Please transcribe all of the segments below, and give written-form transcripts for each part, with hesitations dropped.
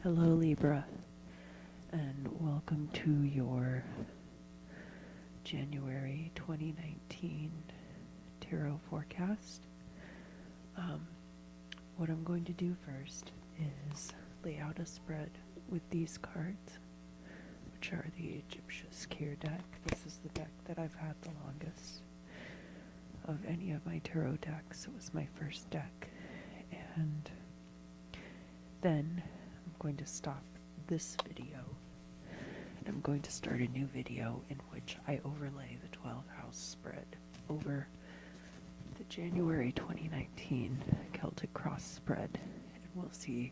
Hello, Libra, and welcome to your January 2019 tarot forecast. What I'm going to do first is lay out a spread with these cards, which are the Egyptian Care deck. This is the deck that I've had the longest of any of my tarot decks. It was my first deck, and then I'm going to stop this video and I'm going to start a new video in which I overlay the 12 house spread over the January 2019 Celtic Cross spread, and we'll see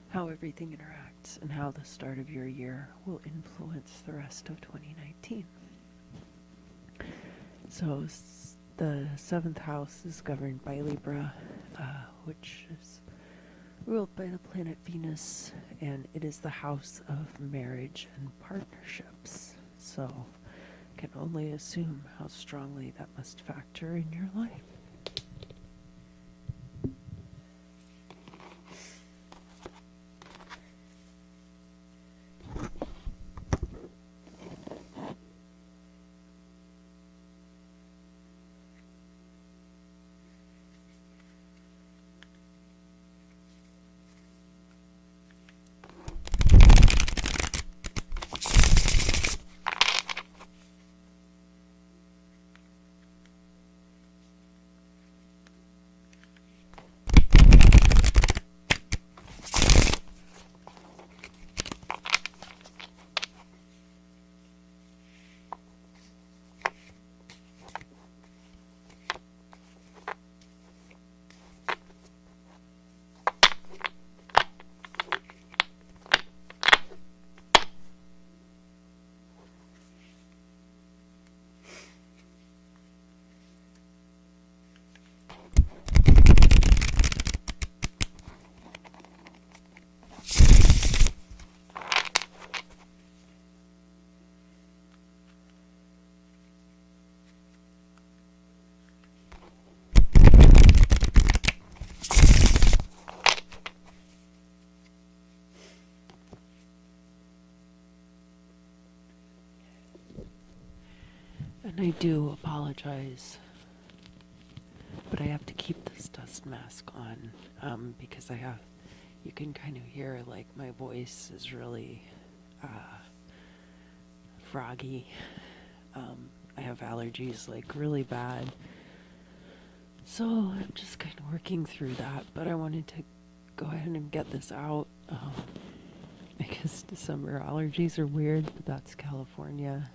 how everything interacts and how the start of your year will influence the rest of 2019. So the 7th house is governed by Libra, which is ruled by the planet Venus, and it is the house of marriage and partnerships. So can only assume how strongly that must factor in your life. And I do apologize, but I have to keep this dust mask on because you can kind of hear like my voice is really froggy. I have allergies like really bad, so I'm just kind of working through that, but I wanted to go ahead and get this out. I guess December allergies are weird, but that's California.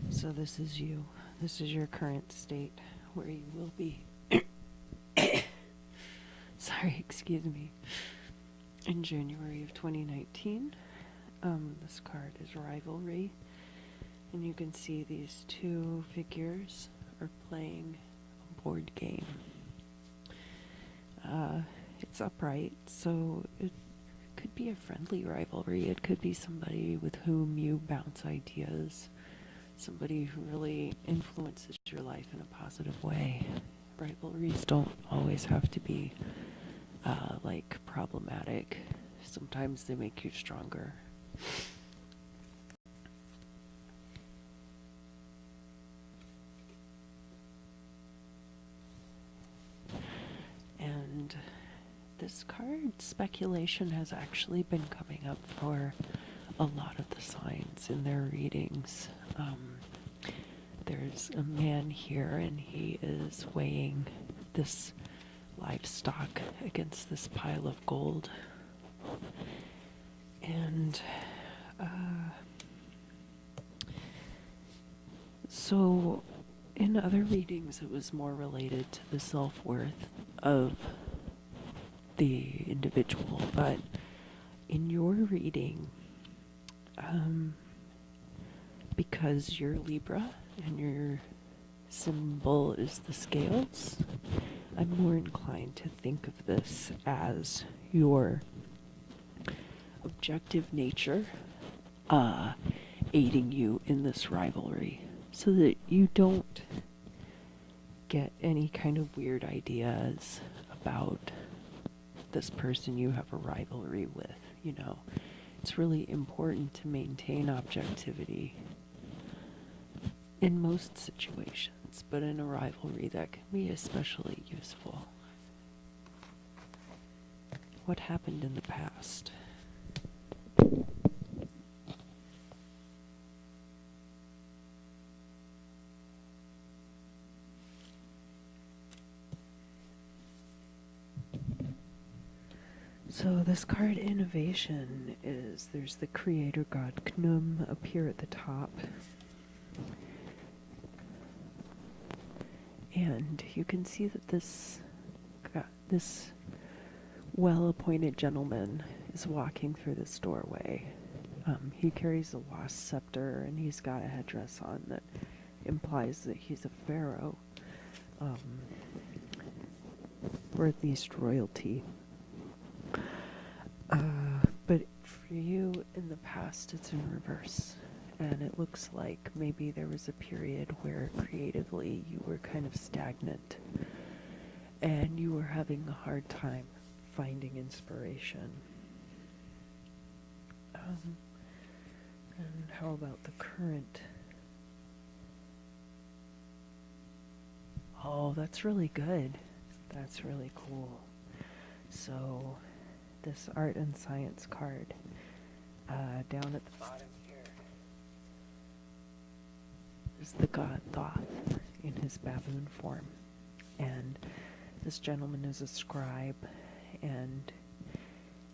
So this is you. This is your current state where you will be. Sorry, excuse me. In January of 2019, this card is Rivalry, and you can see these two figures are playing a board game. It's upright, so it could be a friendly rivalry. It could be somebody with whom you bounce ideas. Somebody who really influences your life in a positive way. Rivalries don't always have to be like problematic. Sometimes they make you stronger. And this card, speculation, has actually been coming up for a lot of the signs in their readings. There's a man here, and he is weighing this livestock against this pile of gold. And so in other readings, it was more related to the self-worth of the individual, but in your reading, because you're Libra and your symbol is the scales, I'm more inclined to think of this as your objective nature aiding you in this rivalry, so that you don't get any kind of weird ideas about this person you have a rivalry with, you know. It's really important to maintain objectivity in most situations, but in a rivalry that can be especially useful. What happened in the past? So this card innovation is, there's the creator god Knum up here at the top. And you can see that this well-appointed gentleman is walking through this doorway. He carries a lost scepter and he's got a headdress on that implies that he's a pharaoh, or at least royalty. But for you in the past, it's in reverse. And it looks like maybe there was a period where creatively you were kind of stagnant and you were having a hard time finding inspiration. And how about the current? Oh, that's really good. That's really cool. So, this art and science card, down at the bottom here, is the god Thoth in his baboon form. And this gentleman is a scribe, and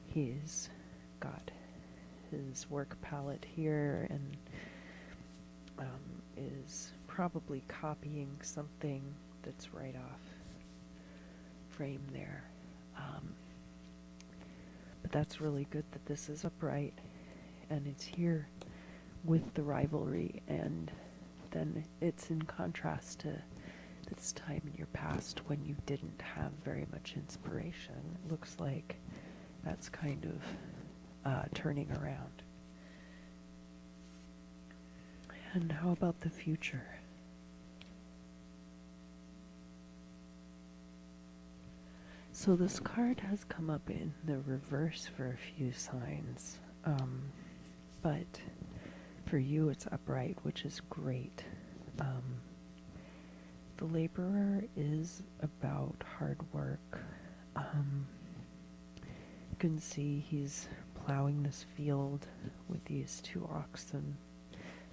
he's got his work palette here and is probably copying something that's right off frame there. But that's really good that this is upright and it's here with the rivalry, and then it's in contrast to this time in your past when you didn't have very much inspiration. It looks like that's kind of turning around. And how about the future? So this card has come up in the reverse for a few signs, but for you it's upright, which is great. The laborer is about hard work. You can see he's plowing this field with these two oxen.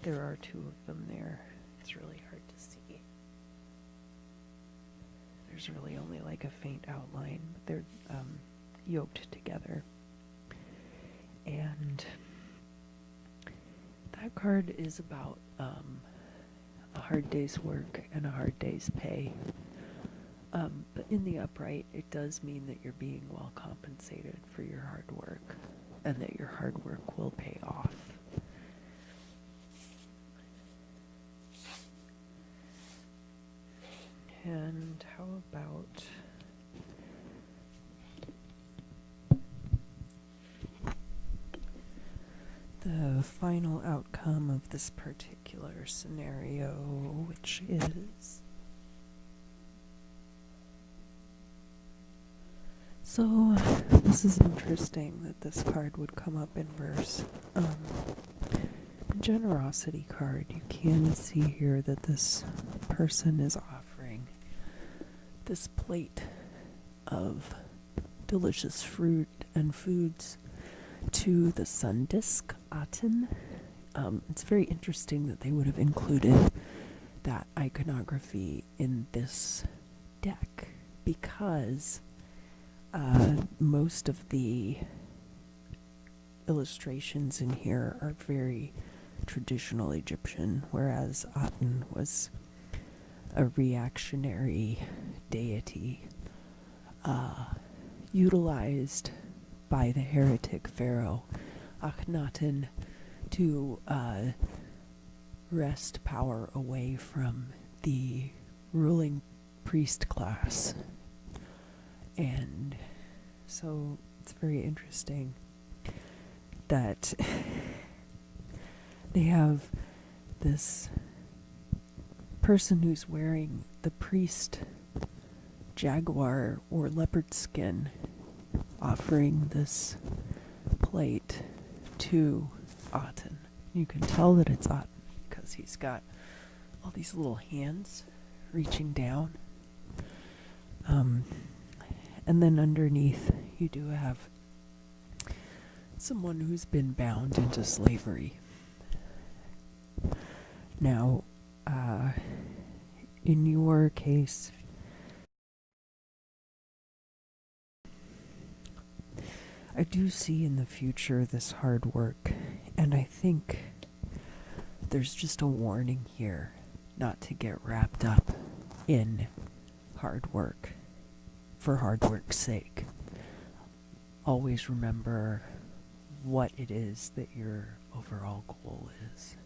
There are two of them there. It's really hard to see. There's really only like a faint outline, but they're yoked together. And that card is about a hard day's work and a hard day's pay. But in the upright, it does mean that you're being well compensated for your hard work, and that your hard work will pay off. And how about the final outcome of this particular scenario, which is... So, this is interesting that this card would come up in verse. The generosity card, you can see here that this person is offering this plate of delicious fruit and foods to the sun disk Aten. It's very interesting that they would have included that iconography in this deck, because most of the illustrations in here are very traditional Egyptian, whereas Aten was a reactionary deity utilized by the heretic pharaoh Akhenaten to wrest power away from the ruling priest class. And so it's very interesting that they have this person who's wearing the priest jaguar or leopard skin offering this plate to Aten. You can tell that it's Aten because he's got all these little hands reaching down. And then underneath, you do have someone who's been bound into slavery. Now, in your case, I do see in the future this hard work, and I think there's just a warning here not to get wrapped up in hard work for hard work's sake. Always remember what it is that your overall goal is,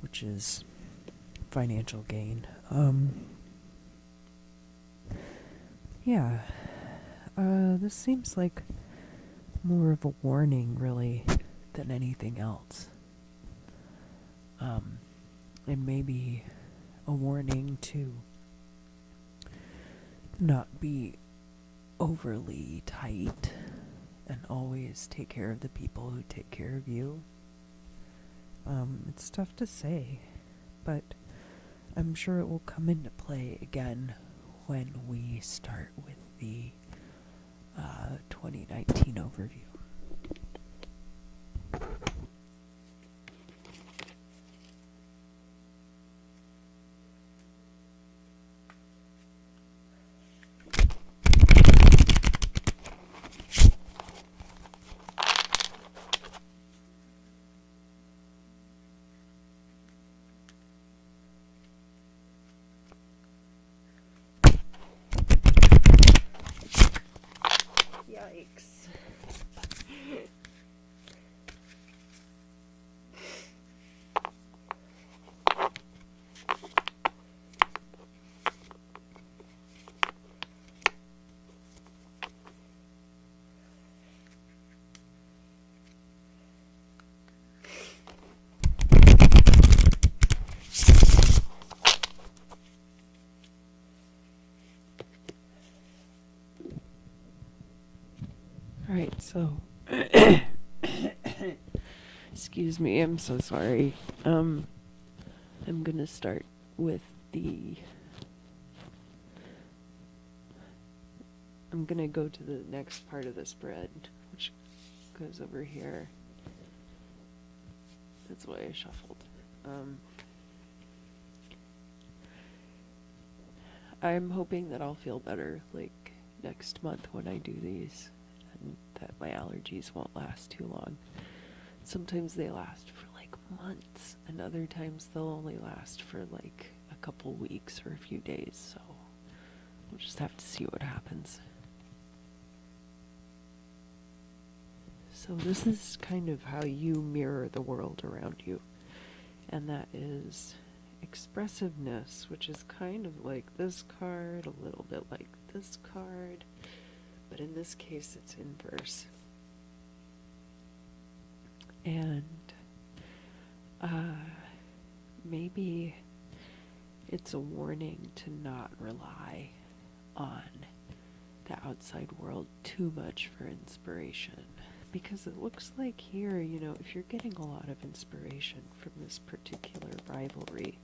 which is financial gain. This seems like more of a warning, really, than anything else. And maybe a warning to not be overly tight and always take care of the people who take care of you. It's tough to say, but I'm sure it will come into play again when we start with the 2019 overview. Yikes. Alright, so excuse me, I'm so sorry. I'm gonna start with I'm gonna go to the next part of the spread, which goes over here. That's why I shuffled. I'm hoping that I'll feel better, like, next month when I do these, and that my allergies won't last too long. Sometimes they last for like months, and other times they'll only last for like a couple weeks or a few days, so we'll just have to see what happens. So this is kind of how you mirror the world around you, and that is expressiveness, which is kind of like this card, a little bit like this card, but in this case it's inverse. And maybe it's a warning to not rely on the outside world too much for inspiration. Because it looks like here, you know, if you're getting a lot of inspiration from this particular rivalry,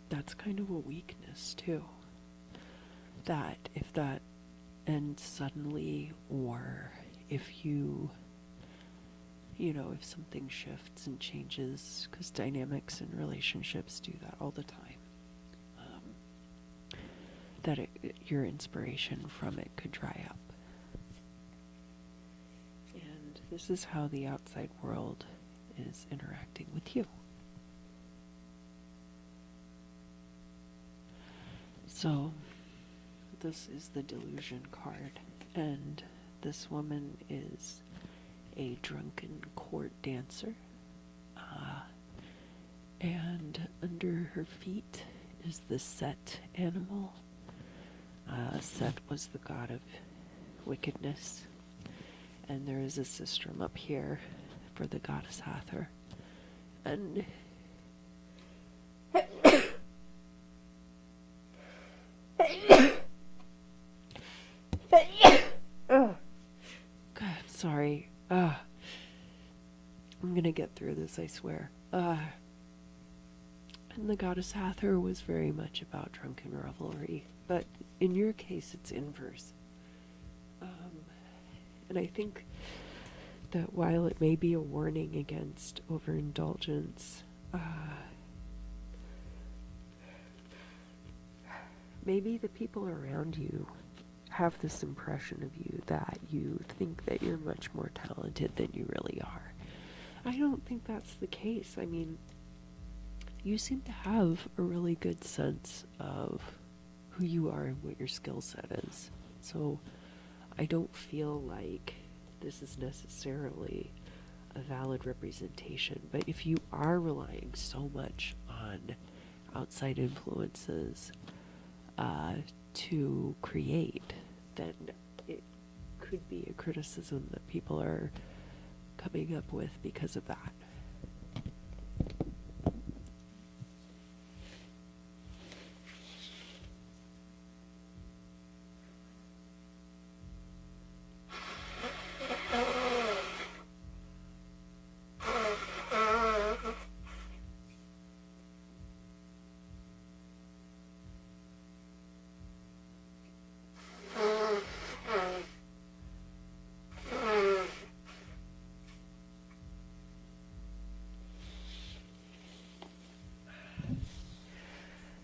that's kind of a weakness too. That if that ends suddenly, or if you know, if something shifts and changes, because dynamics in relationships do that all the time, that your inspiration from it could dry up. And this is how the outside world is interacting with you. So, this is the delusion card, and this woman is a drunken court dancer, and under her feet is the Set animal. Set was the god of wickedness, and there is a sistrum up here for the goddess Hathor. And Oh, God, sorry. I'm gonna get through this, I swear. And the goddess Hathor was very much about drunken revelry, but in your case, it's inverse. And I think that while it may be a warning against overindulgence, maybe the people around you have this impression of you that you think that you're much more talented than you really are. I don't think that's the case. I mean, you seem to have a really good sense of who you are and what your skill set is. So I don't feel like this is necessarily a valid representation. But if you are relying so much on outside influences to create, then it could be a criticism that people are coming up with because of that.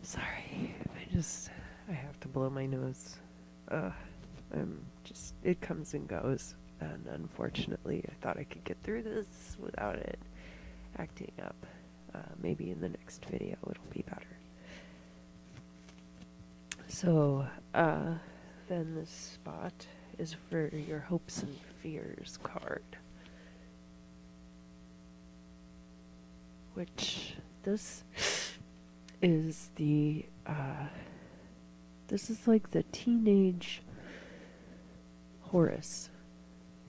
Sorry, I have to blow my nose. It comes and goes, and unfortunately, I thought I could get through this without it acting up. Maybe in the next video it'll be better. So, then this spot is for your hopes and fears card. Which, this is this is like the teenage Horus.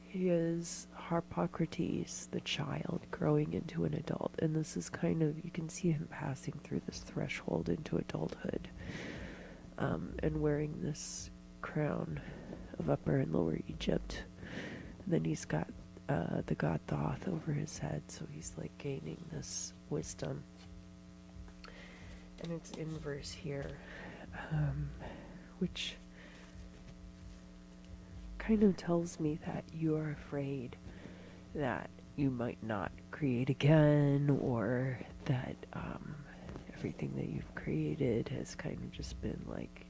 He is Harpocrates, the child, growing into an adult. And this is kind of, you can see him passing through this threshold into adulthood. And wearing this crown of Upper and Lower Egypt. And then he's got the god Thoth over his head, so he's like gaining this wisdom. And it's inverse here, which kind of tells me that you are afraid that you might not create again, or that everything that you've created has kind of just been like,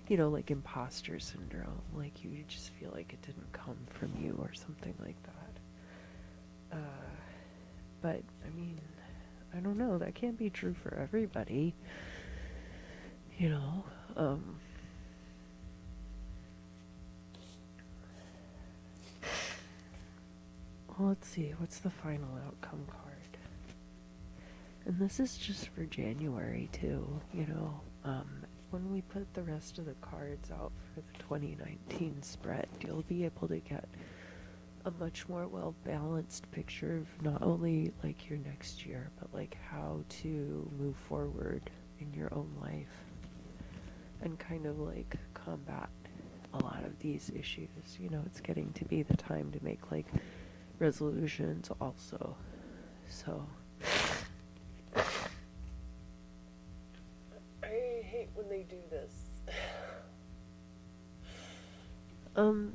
you know, like imposter syndrome, like you just feel like it didn't come from you or something like that. But, I mean, I don't know, that can't be true for everybody, you know. Well, let's see, what's the final outcome card? And this is just for January too, you know. When we put the rest of the cards out for the 2019 spread, you'll be able to get a much more well-balanced picture of not only like your next year, but like how to move forward in your own life and kind of like combat a lot of these issues. You know, it's getting to be the time to make like resolutions also. So I hate when they do this.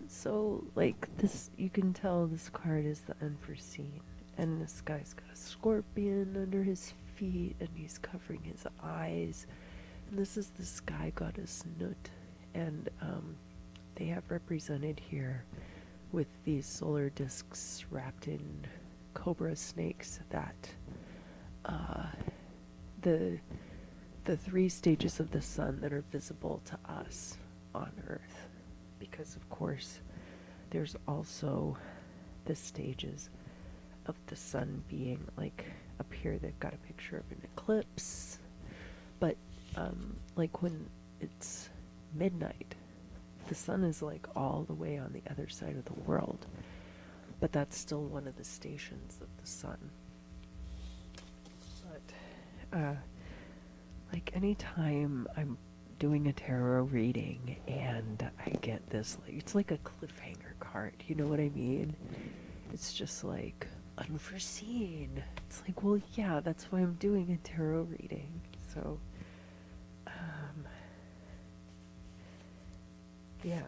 So like this, you can tell this card is the unforeseen, and this guy's got a scorpion under his feet and he's covering his eyes, and this is the sky goddess Nut, and they have represented here with these solar discs wrapped in cobra snakes that the three stages of the sun that are visible to us on Earth, because of course there's also the stages of the sun being like up here. They've got a picture of an eclipse, but like when it's midnight, the sun is like all the way on the other side of the world, but that's still one of the stations of the sun. But like anytime I'm doing a tarot reading and I get this, like, it's like a cliffhanger card, you know what I mean? It's just like unforeseen. It's like, well, yeah, that's why I'm doing a tarot reading. So, yeah,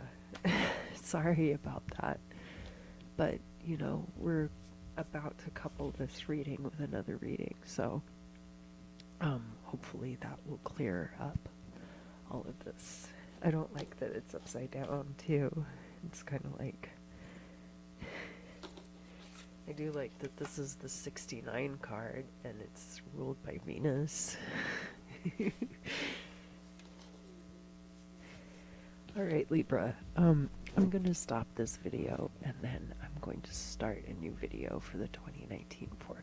sorry about that. But, you know, we're about to couple this reading with another reading, so hopefully that will clear up all of this. I don't like that it's upside down, too. It's kind of like... I do like that this is the 69 card, and it's ruled by Venus. Alright, Libra, I'm going to stop this video, and then I'm going to start a new video for the 2019 forecast.